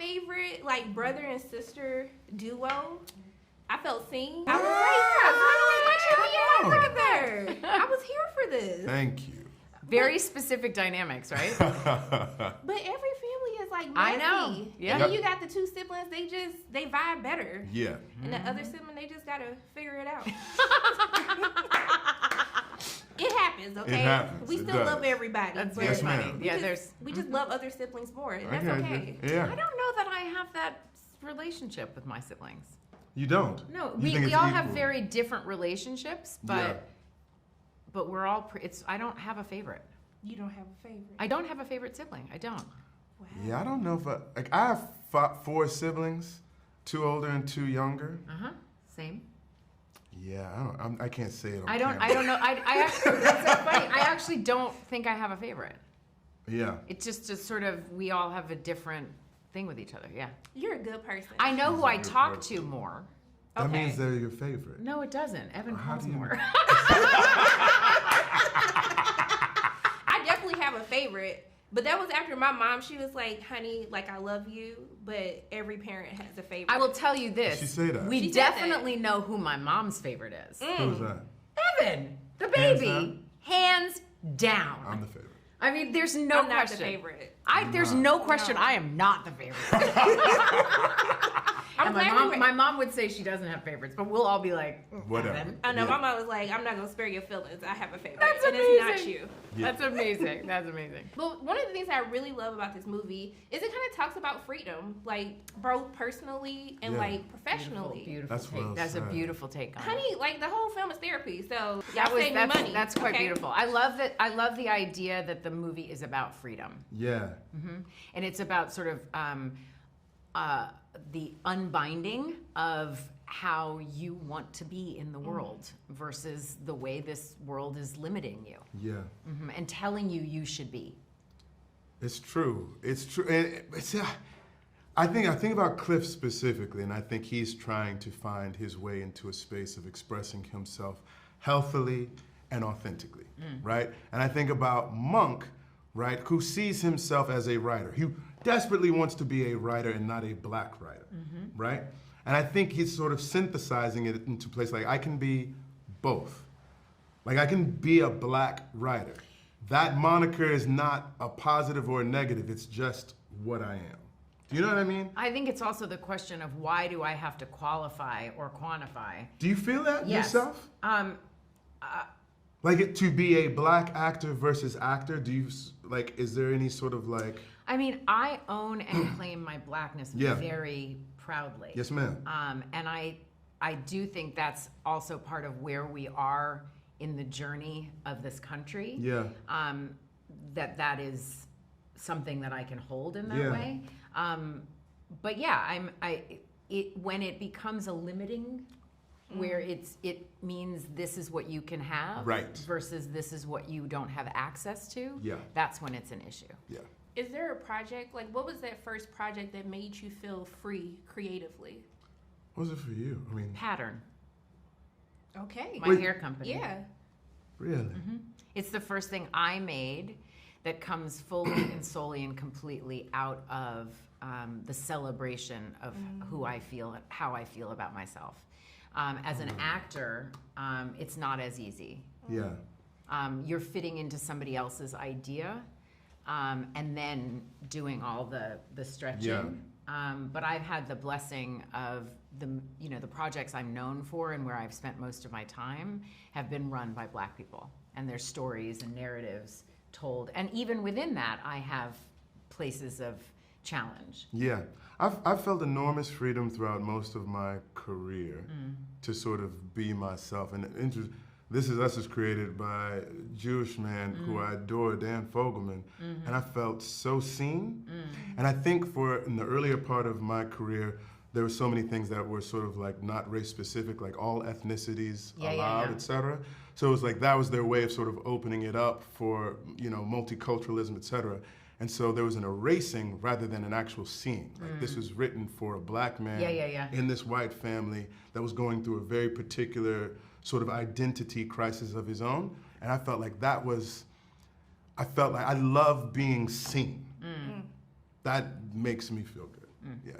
favorite like brother and sister duo. I felt seen. I was like, look at there. I was here for this. Thank you. Very specific dynamics, right? But every family is like messy. I know. Yeah. And then you got the two siblings, they vibe better. Yeah. And the other sibling, they just gotta figure it out. It happens, okay? It happens. We It still does. love everybody. That's but very Yes, funny. ma'am. Yeah, we just love other siblings more, and I that's get you. okay. Yeah. I don't know that I have that relationship with my siblings. You don't? No, You we think it's all have equal? very different relationships, but Yeah. we're all. I don't have a favorite. You don't have a favorite. I don't have a favorite sibling. I don't. Wow. Yeah, I don't know if I have four siblings, 2 older and 2 younger. Same. Yeah, I can't say it on I don't camera. know. I actually, that's so funny. I actually don't think I have a favorite. Yeah. It's just sort of, we all have a different thing with each other. Yeah. You're a good person. I know She's who a I good talk person. to more. That Okay. means they're your favorite. No, it doesn't. Evan How calls do you more. I definitely have a favorite, but that was after my mom. She was like, "Honey, like I love you, but every parent has a favorite." I will tell you this. She say that? We She said that. definitely know who my mom's favorite is. Who's that? Evan, the Hands baby. down? Hands down. I'm the favorite. I mean, there's no I'm not question. the favorite. There's no question. I am not the favorite. And my mom would say she doesn't have favorites, but we'll all be like, Whatever. Evan. I know Yeah. my mom was like, "I'm not gonna spare your feelings. I have a favorite, That's and amazing. it's not you." Yeah. That's amazing. That's amazing. But one of the things I really love about this movie is it kind of talks about freedom, like both personally and Yeah. like professionally. Beautiful That's take. well That's a said. beautiful take on it. Honey, like the whole film is therapy, so That y'all was, save me money. that's quite okay? beautiful. I love that. I love the idea that the movie is about freedom, Yeah. and it's about sort of the unbinding of how you want to be in the world versus the way this world is limiting you Yeah. and telling you should be. It's true. It's true. And I think about Cliff specifically, and I think he's trying to find his way into a space of expressing himself healthily and authentically, right? And I think about Monk, right, who sees himself as a writer. He desperately wants to be a writer and not a black writer, right? And I think he's sort of synthesizing it into place like I can be both. Like I can be a black writer. That moniker is not a positive or a negative, it's just what I am. Do you know what I mean? I think it's also the question of why do I have to qualify or quantify? Do you feel that yourself? Like to be a black actor versus actor, do you, like, is there any sort of like... I mean, I own and claim my blackness Yeah. very proudly. Yes, ma'am. And I do think that's also part of where we are in the journey of this country. Yeah. That is something that I can hold in that Yeah. way. But yeah, when it becomes a limiting, where it means this is what you can have, Right. versus this is what you don't have access to. Yeah. That's when it's an issue. Yeah. Is there a project, like what was that first project that made you feel free creatively? What was it for you? I mean, Pattern, Okay. my Wait. hair company. Yeah. really? It's the first thing I made that comes fully and solely and completely out of the celebration of who I feel, how I feel about myself. As an actor, it's not as easy. Yeah. You're fitting into somebody else's idea, and then doing all the stretching. Yeah. But I've had the blessing of the projects I'm known for and where I've spent most of my time have been run by Black people, and their stories and narratives told. And even within that, I have places of challenge. Yeah, I've felt enormous freedom throughout most of my career to sort of be myself. And This Is Us is created by a Jewish man who I adore, Dan Fogelman, and I felt so seen. And I think in the earlier part of my career, there were so many things that were sort of like not race specific, like all ethnicities allowed, et cetera. So it was like that was their way of sort of opening it up for, multiculturalism, et cetera. And so there was an erasing rather than an actual seeing. Like this was written for a black man in this white family that was going through a very particular sort of identity crisis of his own. And I felt like I love being seen. That makes me feel good. Yeah.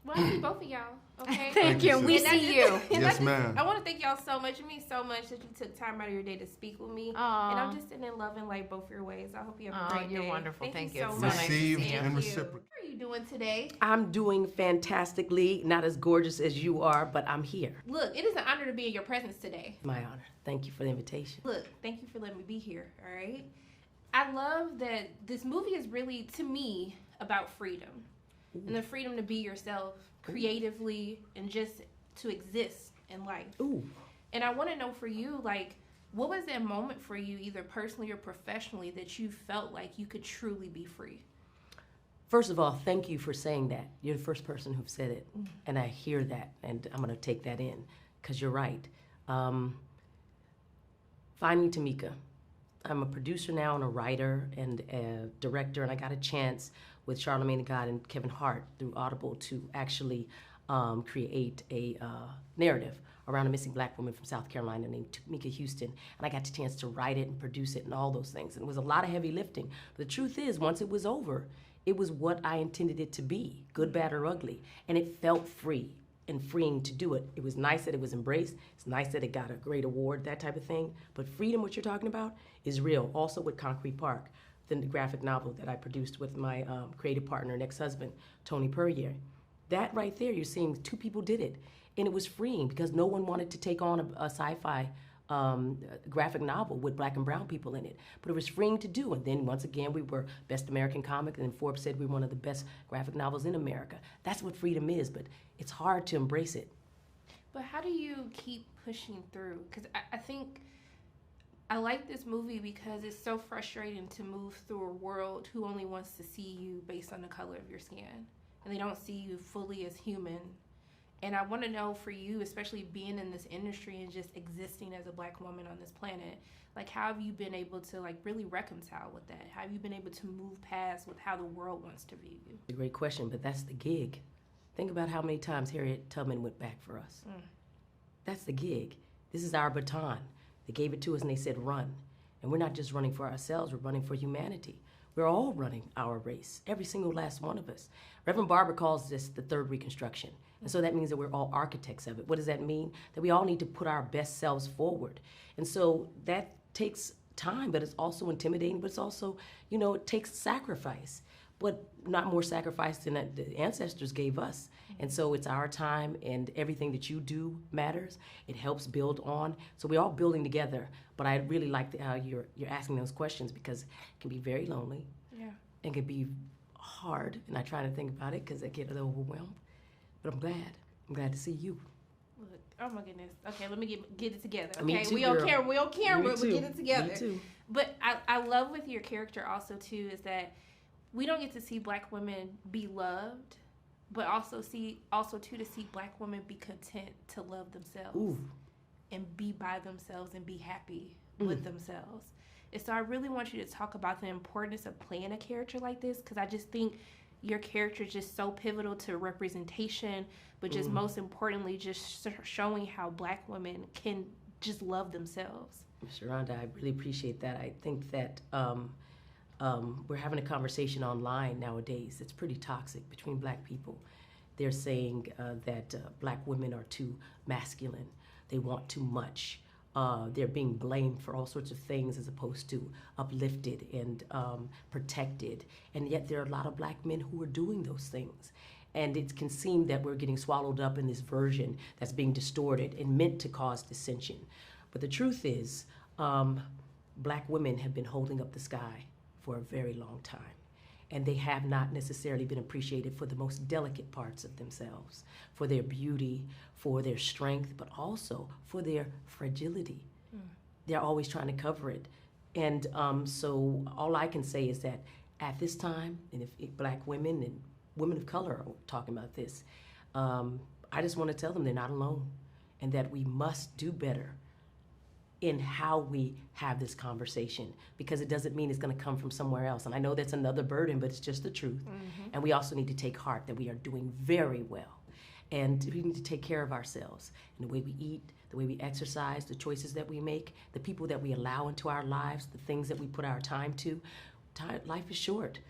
Well, I see both of y'all. Okay. Thank you. you, We sis. see you. Yes, ma'am. I want to thank y'all so much. It means so much that you took time out of your day to speak with me. Aw. And I'm just sitting in love and like both your ways. I hope you have a Oh, great you're day. wonderful. Thank you. so It's much. so nice to see Received you. and Thank you. reciprocated. How are you doing today? I'm doing fantastically, not as gorgeous as you are, but I'm here. Look, it is an honor to be in your presence today. My honor. Thank you for the invitation. Look, thank you for letting me be here. All right. I love that this movie is really, to me, about freedom. And the freedom to be yourself creatively and just to exist in life. Ooh. And I want to know for you, like, what was that moment for you, either personally or professionally, that you felt like you could truly be free? First of all, thank you for saying that. You're the first person who said it. And I hear that, and I'm going to take that in, because you're right. Find me Tamika. I'm a producer now and a writer and a director, and I got a chance with Charlamagne Tha God and Kevin Hart through Audible to actually create a narrative around a missing black woman from South Carolina named Tamika Houston. And I got the chance to write it and produce it and all those things. And it was a lot of heavy lifting. But the truth is, once it was over, it was what I intended it to be, good, bad, or ugly. And it felt free and freeing to do it. It was nice that it was embraced. It's nice that it got a great award, that type of thing. But freedom, what you're talking about, is real. Also with Concrete Park, the graphic novel that I produced with my creative partner and ex-husband, Tony Puryear. That right there, you're seeing two people did it. And it was freeing because no one wanted to take on a sci-fi graphic novel with black and brown people in it. But it was freeing to do. And then once again, we were Best American Comic, and Forbes said we were one of the best graphic novels in America. That's what freedom is, but it's hard to embrace it. But how do you keep pushing through? Because I think I like this movie because it's so frustrating to move through a world who only wants to see you based on the color of your skin. And they don't see you fully as human. And I want to know for you, especially being in this industry and just existing as a black woman on this planet, like how have you been able to like really reconcile with that? How have you been able to move past with how the world wants to view you? A great question, but that's the gig. Think about how many times Harriet Tubman went back for us. That's the gig. This is our baton. They gave it to us and they said run. And we're not just running for ourselves, we're running for humanity. We're all running our race, every single last one of us. Reverend Barber calls this the third Reconstruction. And so that means that we're all architects of it. What does that mean? That we all need to put our best selves forward. And so that takes time, but it's also intimidating, but it's also, you know, it takes sacrifice. But not more sacrifice than the ancestors gave us. And so it's our time, and everything that you do matters. It helps build on. So we're all building together. But I really like how you're asking those questions, because it can be very lonely. Yeah. And can be hard. And I try to think about it because I get a little overwhelmed. But I'm glad. I'm glad to see you. Look, oh my goodness. Okay, let me get it together. Okay, Me too, we on girl. camera. We on camera. Me We too. get it together. Me too. But I love with your character also too is that we don't get to see black women be loved, but also to see black women be content to love themselves Ooh. and be by themselves and be happy with themselves. And so I really want you to talk about the importance of playing a character like this, because I just think your character is just so pivotal to representation, but just most importantly, just showing how black women can just love themselves. Ms. Rhonda, I really appreciate that. I think that we're having a conversation online nowadays. It's pretty toxic between black people. They're saying that black women are too masculine. They want too much. They're being blamed for all sorts of things as opposed to uplifted and protected. And yet there are a lot of black men who are doing those things. And it can seem that we're getting swallowed up in this version that's being distorted and meant to cause dissension. But the truth is, black women have been holding up the sky for a very long time. And they have not necessarily been appreciated for the most delicate parts of themselves, for their beauty, for their strength, but also for their fragility. They're always trying to cover it. And so all I can say is that at this time, and if black women and women of color are talking about this, I just want to tell them they're not alone, and that we must do better in how we have this conversation, because it doesn't mean it's going to come from somewhere else. And I know that's another burden, but it's just the truth. And we also need to take heart that we are doing very well. And we need to take care of ourselves and the way we eat, the way we exercise, the choices that we make, the people that we allow into our lives, the things that we put our time to. Life is short.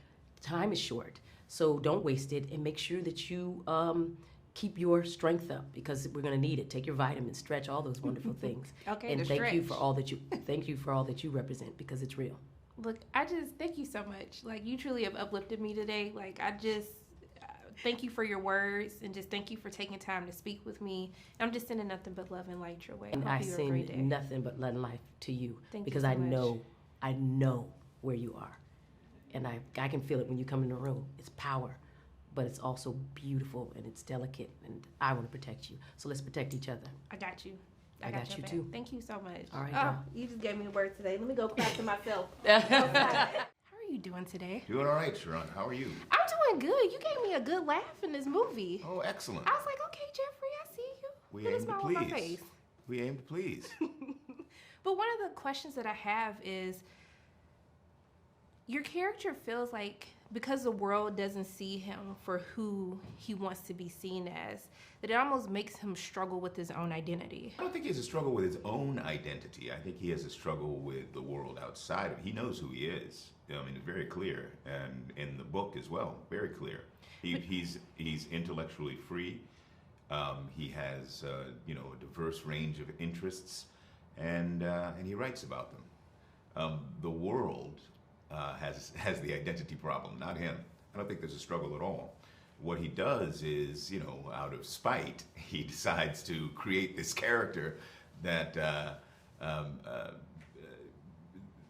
Time is short. So don't waste it, and make sure that you keep your strength up, because we're going to need it. Take your vitamins, stretch, all those wonderful things. Okay, and the thank you stretch. for all that you represent, because it's real. Look, I just thank you so much. Like, you truly have uplifted me today. Like, I just thank you for your words, and just thank you for taking time to speak with me. I'm just sending nothing but love and light your way. And hope I you have a great day. send nothing but love and life to you, Thank you because so I much. know where you are, and I can feel it when you come in the room. It's power, but it's also beautiful, and it's delicate, and I want to protect you. So let's protect each other. I got you. I got your you back. too. Thank you so much. All right, Oh, girl. you just gave me a word today. Let me go clap to myself. How are you doing today? Doing all right, Sharon. How are you? I'm doing good. You gave me a good laugh in this movie. Oh, excellent. I was like, okay, Jeffrey, I see you. We Put a aim to smile on my please. face. We aim to please. But one of the questions that I have is, your character feels like, because the world doesn't see him for who he wants to be seen as, that it almost makes him struggle with his own identity. I don't think he has a struggle with his own identity. I think he has a struggle with the world outside of him. He knows who he is. I mean, it's very clear, and in the book as well, very clear. He's intellectually free. He has a diverse range of interests, and he writes about them. The world has the identity problem, not him. I don't think there's a struggle at all. What he does is, out of spite, he decides to create this character that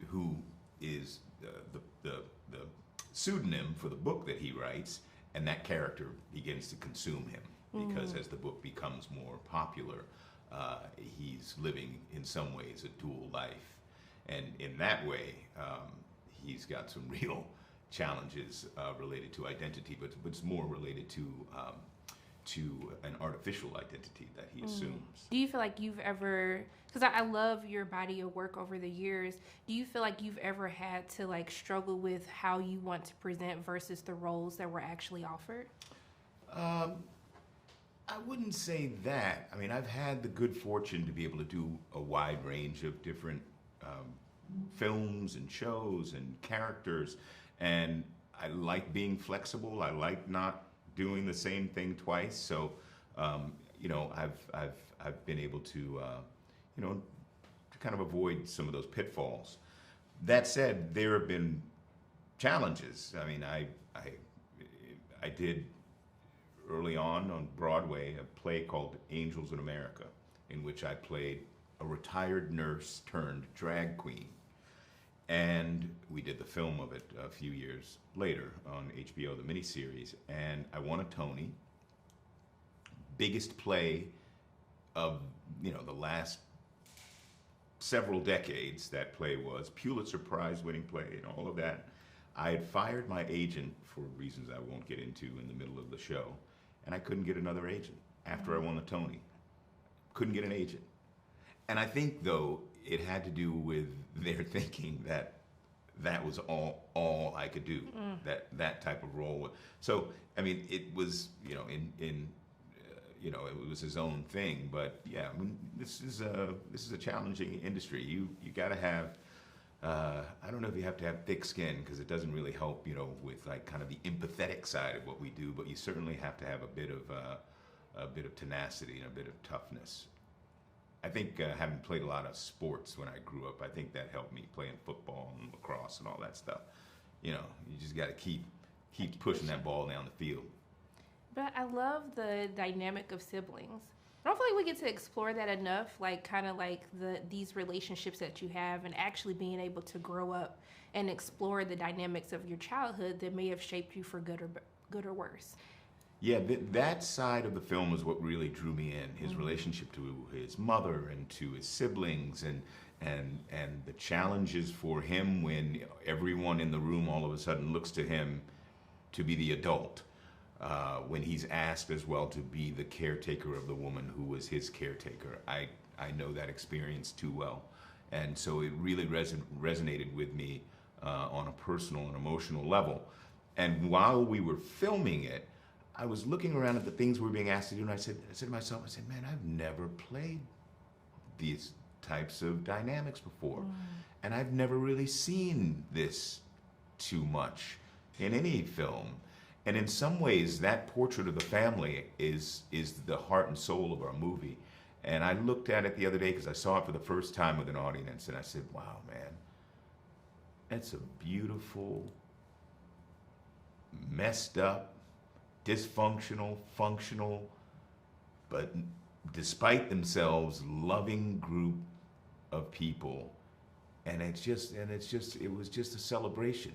who is the pseudonym for the book that he writes, and that character begins to consume him, because as the book becomes more popular, he's living in some ways a dual life, and in that way, he's got some real challenges related to identity, but it's more related to an artificial identity that he assumes. Do you feel like you've ever, because I love your body of work over the years, do you feel like you've ever had to like struggle with how you want to present versus the roles that were actually offered? I wouldn't say that. I mean, I've had the good fortune to be able to do a wide range of different films and shows and characters, and I like being flexible. I like not doing the same thing twice. So, I've been able to, to kind of avoid some of those pitfalls. That said, there have been challenges. I mean, I did early on Broadway a play called Angels in America, in which I played a retired nurse turned drag queen. And we did the film of it a few years later on HBO, the miniseries, and I won a Tony. Biggest play of the last several decades. That play was Pulitzer Prize winning play and all of that. I had fired my agent for reasons I won't get into in the middle of the show, and I couldn't get another agent after I won the Tony. Couldn't get an agent. And I think, though, it had to do with their thinking that that was all I could do, that type of role. So, I mean, it was, it was his own thing. But yeah, I mean, this is a challenging industry. You got to have, I don't know if you have to have thick skin, because it doesn't really help, with like kind of the empathetic side of what we do. But you certainly have to have a bit of tenacity and a bit of toughness. I think having played a lot of sports when I grew up, I think that helped me playing football and lacrosse and all that stuff. You just got to keep pushing that ball down the field. But I love the dynamic of siblings. I don't feel like we get to explore that enough, like kind of like these relationships that you have, and actually being able to grow up and explore the dynamics of your childhood that may have shaped you for good or worse. Yeah, that side of the film is what really drew me in. His relationship to his mother and to his siblings, and the challenges for him when everyone in the room all of a sudden looks to him to be the adult. When he's asked as well to be the caretaker of the woman who was his caretaker. I know that experience too well. And so it really resonated with me on a personal and emotional level. And while we were filming it, I was looking around at the things we were being asked to do, and I said to myself, man, I've never played these types of dynamics before. And I've never really seen this too much in any film. And in some ways, that portrait of the family is the heart and soul of our movie. And I looked at it the other day because I saw it for the first time with an audience, and I said, wow, man, that's a beautiful, messed up, dysfunctional, functional, but despite themselves, loving group of people. And it was just a celebration.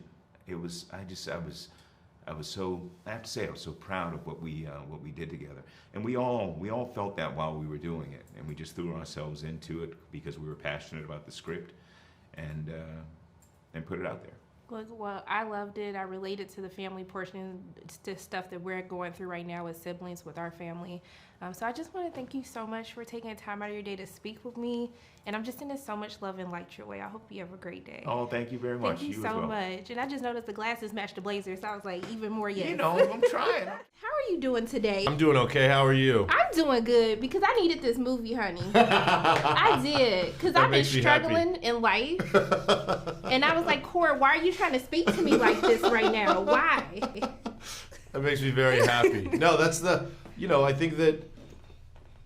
I was so, I have to say, I was so proud of what we did together. And we all felt that while we were doing it. And we just threw ourselves into it because we were passionate about the script and put it out there. Look, well, I loved it. I related to the family portion, to stuff that we're going through right now with siblings, with our family. So I just want to thank you so much for taking time out of your day to speak with me. And I'm just sending so much love and light your way. I hope you have a great day. Oh, thank you very much. Thank you as so well. much. And I just noticed the glasses match the blazer, so I was like, even more yes. You know, I'm trying. How are you doing today? I'm doing okay. How are you? I'm doing good because I needed this movie, honey. I did, because That I've been makes me happy. struggling in life. And I was like, Cora, why are you trying to speak to me like this right now? Why? That makes me very happy. No, that's I think that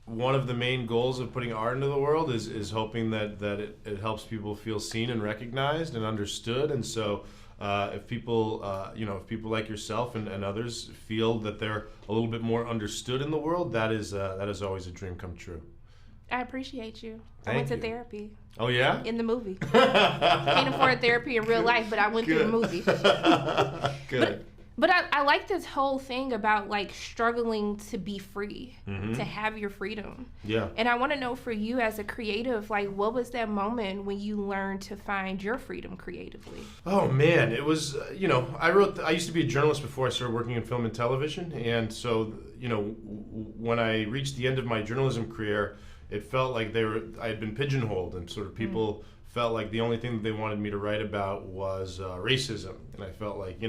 one of the main goals of putting art into the world is hoping that it helps people feel seen and recognized and understood. And so if people like yourself and others feel that they're a little bit more understood in the world, that is always a dream come true. I appreciate you. I Thank went to you. therapy Oh yeah? in the movie. Can't afford therapy in real life, but I went through the movie. Good. But I like this whole thing about like struggling to be free, to have your freedom. Yeah. And I want to know for you as a creative, like what was that moment when you learned to find your freedom creatively? Oh man, it was I used to be a journalist before I started working in film and television, and so when I reached the end of my journalism career, it felt like I had been pigeonholed, and sort of people felt like the only thing that they wanted me to write about was racism, and I felt like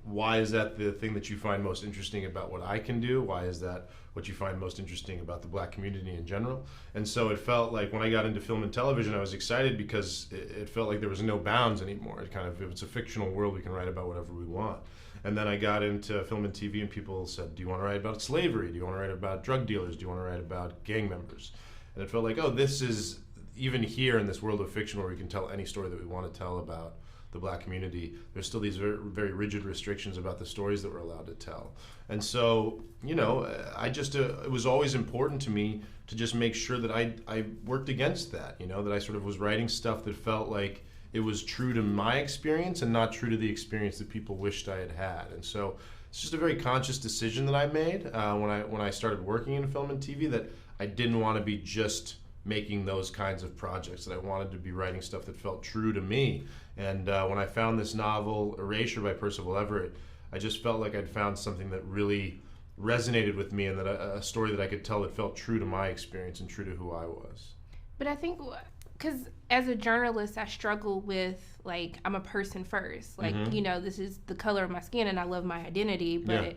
why is that the thing that you find most interesting about what I can do? Why is that what you find most interesting about the Black community in general? And so it felt like when I got into film and television, I was excited because it felt like there was no bounds anymore. It's a fictional world, we can write about whatever we want. And then I got into film and TV, and people said, do you want to write about slavery? Do you want to write about drug dealers? Do you want to write about gang members? And it felt like, oh, this is, even here in this world of fiction where we can tell any story that we want to tell about the Black community, there's still these very, very rigid restrictions about the stories that we're allowed to tell. And so, it was always important to me to just make sure that I worked against that, that I sort of was writing stuff that felt like it was true to my experience and not true to the experience that people wished I had had. And so it's just a very conscious decision that I made when I started working in film and TV, that I didn't want to be just making those kinds of projects, that I wanted to be writing stuff that felt true to me. And when I found this novel, Erasure by Percival Everett, I just felt like I'd found something that really resonated with me, and that a story that I could tell that felt true to my experience and true to who I was. But I think, because as a journalist, I struggle with, like, I'm a person first. Like, this is the color of my skin and I love my identity. But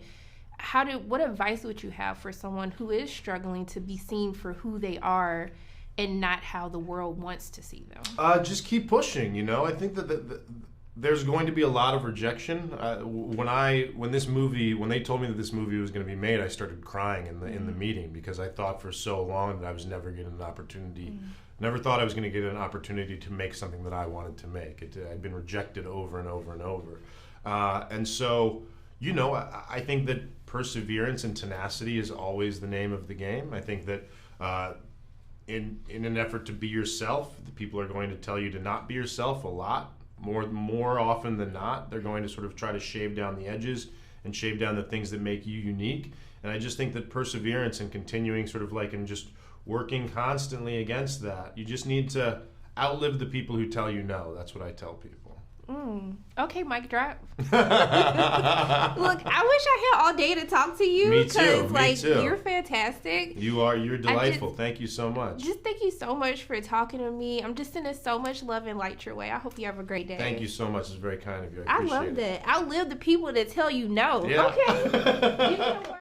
what advice would you have for someone who is struggling to be seen for who they are and not how the world wants to see them? Just keep pushing, I think that there's going to be a lot of rejection. When they told me that this movie was going to be made, I started crying in the meeting, because I thought for so long that I was never getting an opportunity. Never thought I was going to get an opportunity to make something that I wanted to make. I'd been rejected over and over and over. And so, I think that perseverance and tenacity is always the name of the game. I think that in an effort to be yourself, the people are going to tell you to not be yourself a lot. More often than not, they're going to sort of try to shave down the edges and shave down the things that make you unique. And I just think that perseverance and continuing and just working constantly against that, you just need to outlive the people who tell you no. That's what I tell people. Okay, mic drop. Look, I wish I had all day to talk to you. Me too. You're fantastic. You're delightful. Thank you so much. Just thank you so much for talking to me. I'm just sending so much love and light your way. I hope you have a great day. Thank you so much. It's very kind of you. I appreciate love it. that. Outlive the people that tell you no. Yeah. Okay. You know what?